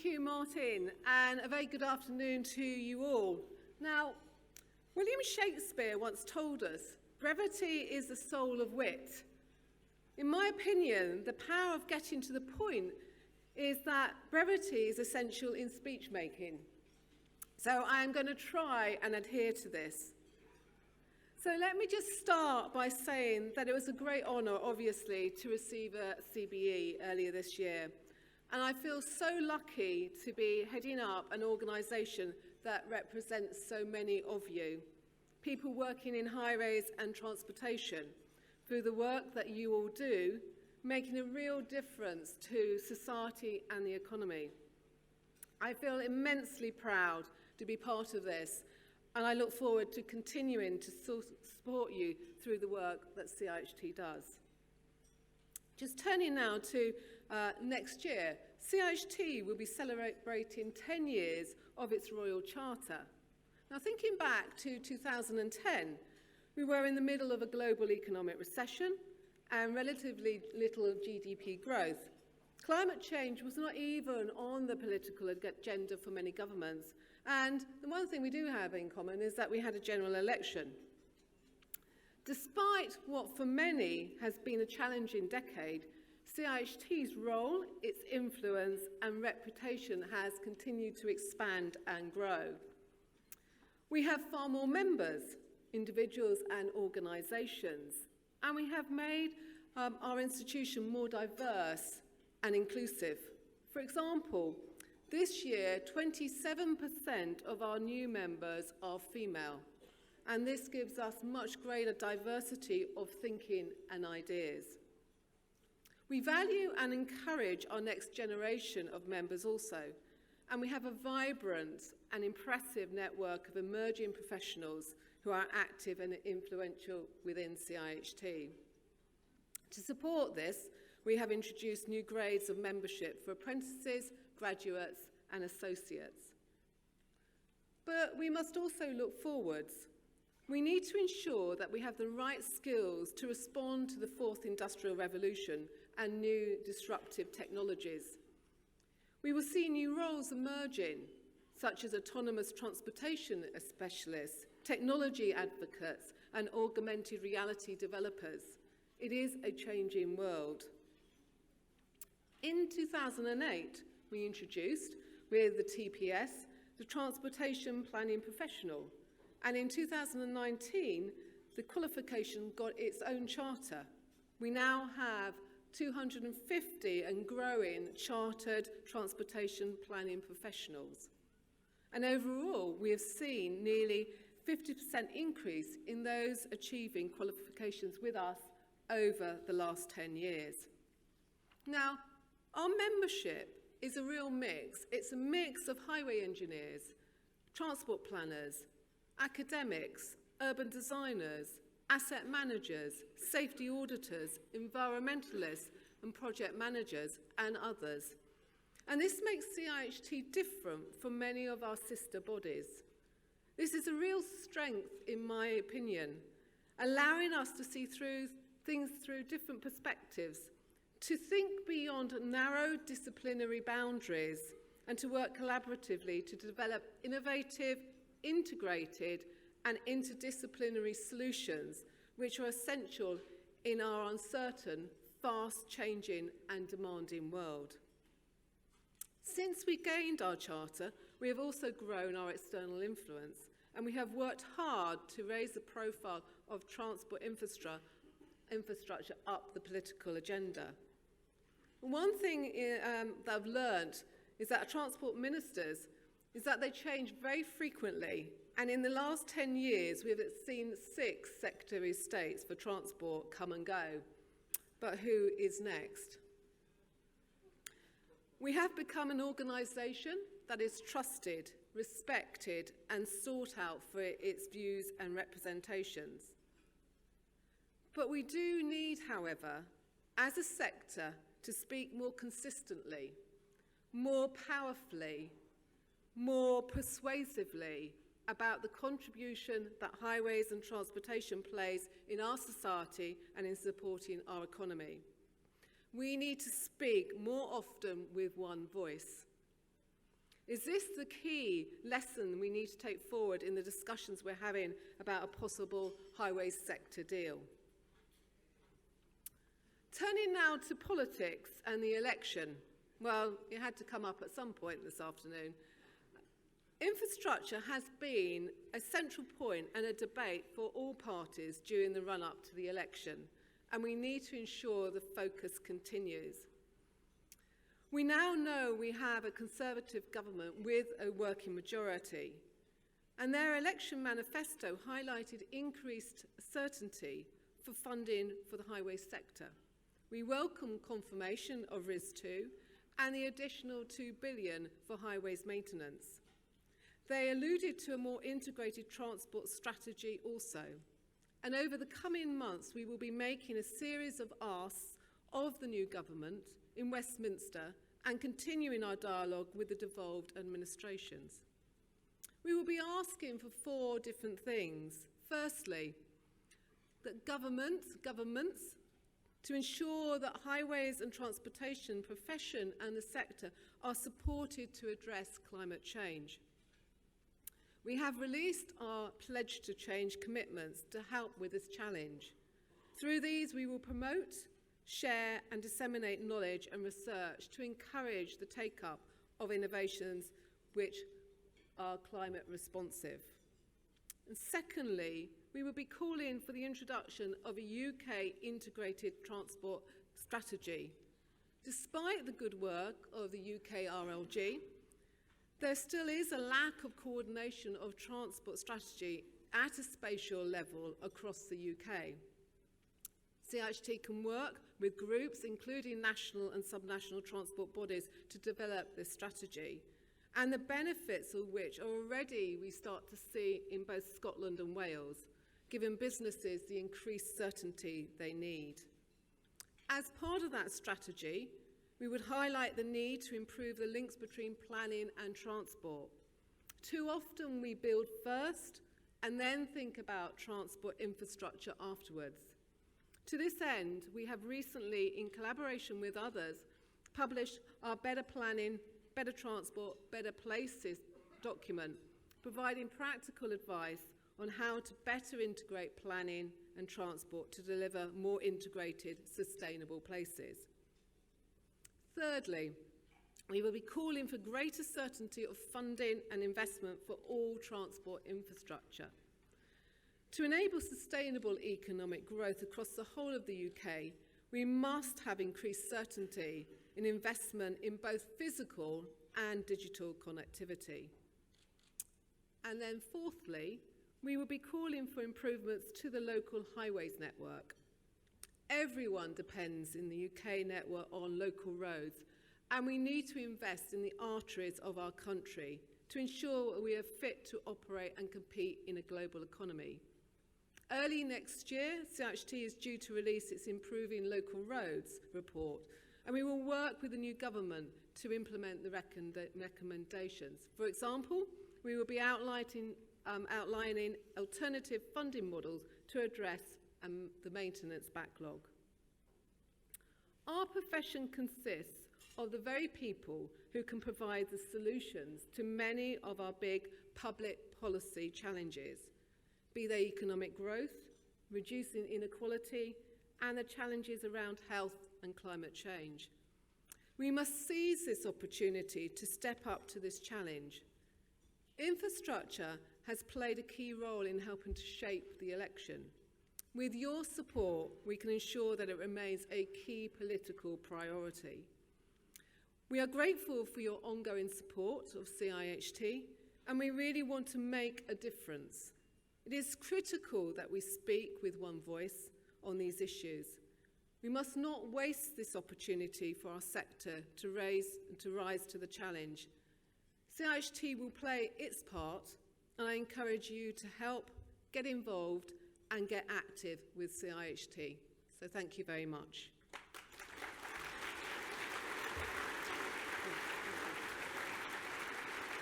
you, Martin, and a very good afternoon to you all. Now, William Shakespeare once told us, brevity is the soul of wit. In my opinion, the power of getting to the point is that brevity is essential in speech making. So I am going to try and adhere to this. So let me just start by saying that it was a great honour, obviously, to receive a CBE earlier this year. And I feel so lucky to be heading up an organisation that represents so many of you, people working in highways and transportation, through the work that you all do, making a real difference to society and the economy. I feel immensely proud to be part of this, and I look forward to continuing to support you through the work that CIHT does. Just turning now to next year, CIHT will be celebrating 10 years of its Royal Charter. Now, thinking back to 2010, we were in the middle of a global economic recession and relatively little GDP growth. Climate change was not even on the political agenda for many governments. And the one thing we do have in common is that we had a general election. Despite what for many has been a challenging decade, CIHT's role, its influence and reputation has continued to expand and grow. We have far more members, individuals and organisations, and we have made our institution more diverse and inclusive. For example, this year, 27% of our new members are female, and this gives us much greater diversity of thinking and ideas. We value and encourage our next generation of members also, and we have a vibrant and impressive network of emerging professionals who are active and influential within CIHT. To support this, we have introduced new grades of membership for apprentices, graduates and associates. But we must also look forwards. We need to ensure that we have the right skills to respond to the fourth industrial revolution and new disruptive technologies. We will see new roles emerging, such as autonomous transportation specialists, technology advocates and augmented reality developers. It is a changing world. In 2008, we introduced, with the TPS, the Transportation Planning Professional, and in 2019, the qualification got its own charter. We now have 250 and growing chartered transportation planning professionals. And overall, we have seen nearly 50% increase in those achieving qualifications with us over the last 10 years. Now, our membership is a real mix. It's a mix of highway engineers, transport planners, academics, urban designers, asset managers, safety auditors, environmentalists and project managers and others. And this makes CIHT different from many of our sister bodies. This is a real strength, in my opinion, allowing us to see things through different perspectives, to think beyond narrow disciplinary boundaries and to work collaboratively to develop innovative, integrated and interdisciplinary solutions which are essential in our uncertain, fast-changing and demanding world. Since we gained our charter, we have also grown our external influence, and we have worked hard to raise the profile of transport infrastructure up the political agenda. One thing that I've learned is that transport ministers is that they change very frequently, and in the last 10 years we have seen 6 Secretary of States for transport come and go. But who is next? We have become an organisation that is trusted, respected and sought out for its views and representations. But we do need, however, as a sector, to speak more consistently, more powerfully, more persuasively about the contribution that highways and transportation plays in our society and in supporting our economy. We need to speak more often with one voice. Is this the key lesson we need to take forward in the discussions we're having about a possible highways sector deal? Turning now to politics and the election. Well, it had to come up at some point this afternoon. Infrastructure has been a central point and a debate for all parties during the run-up to the election, and we need to ensure the focus continues. We now know we have a Conservative government with a working majority, and their election manifesto highlighted increased certainty for funding for the highways sector. We welcome confirmation of RIS2 and the additional $2 billion for highways maintenance. They alluded to a more integrated transport strategy also. And over the coming months, we will be making a series of asks of the new government in Westminster and continuing our dialogue with the devolved administrations. We will be asking for 4 different things. Firstly, that governments to ensure that highways and transportation profession and the sector are supported to address climate change. We have released our Pledge to Change commitments to help with this challenge. Through these, we will promote, share and disseminate knowledge and research to encourage the take-up of innovations which are climate responsive. And secondly, we will be calling for the introduction of a UK integrated transport strategy. Despite the good work of the UK RLG, there still is a lack of coordination of transport strategy at a spatial level across the UK. CIHT can work with groups, including national and subnational transport bodies, to develop this strategy, and the benefits of which are already we start to see in both Scotland and Wales, giving businesses the increased certainty they need. As part of that strategy, we would highlight the need to improve the links between planning and transport. Too often we build first and then think about transport infrastructure afterwards. To this end, we have recently, in collaboration with others, published our Better Planning, Better Transport, Better Places document, providing practical advice on how to better integrate planning and transport to deliver more integrated, sustainable places. Thirdly, we will be calling for greater certainty of funding and investment for all transport infrastructure. To enable sustainable economic growth across the whole of the UK, we must have increased certainty in investment in both physical and digital connectivity. And then fourthly, we will be calling for improvements to the local highways network. Everyone depends in the UK network on local roads, and we need to invest in the arteries of our country to ensure we are fit to operate and compete in a global economy. Early next year, CIHT is due to release its Improving Local Roads report, and we will work with the new government to implement the recommendations. For example, we will be outlining alternative funding models to address the maintenance backlog. Our profession consists of the very people who can provide the solutions to many of our big public policy challenges, be they economic growth, reducing inequality, and the challenges around health and climate change. We must seize this opportunity to step up to this challenge. Infrastructure has played a key role in helping to shape the election. With your support, we can ensure that it remains a key political priority. We are grateful for your ongoing support of CIHT, and we really want to make a difference. It is critical that we speak with one voice on these issues. We must not waste this opportunity for our sector to rise to the challenge. CIHT will play its part, and I encourage you to help, get involved, and get active with CIHT. So thank you very much.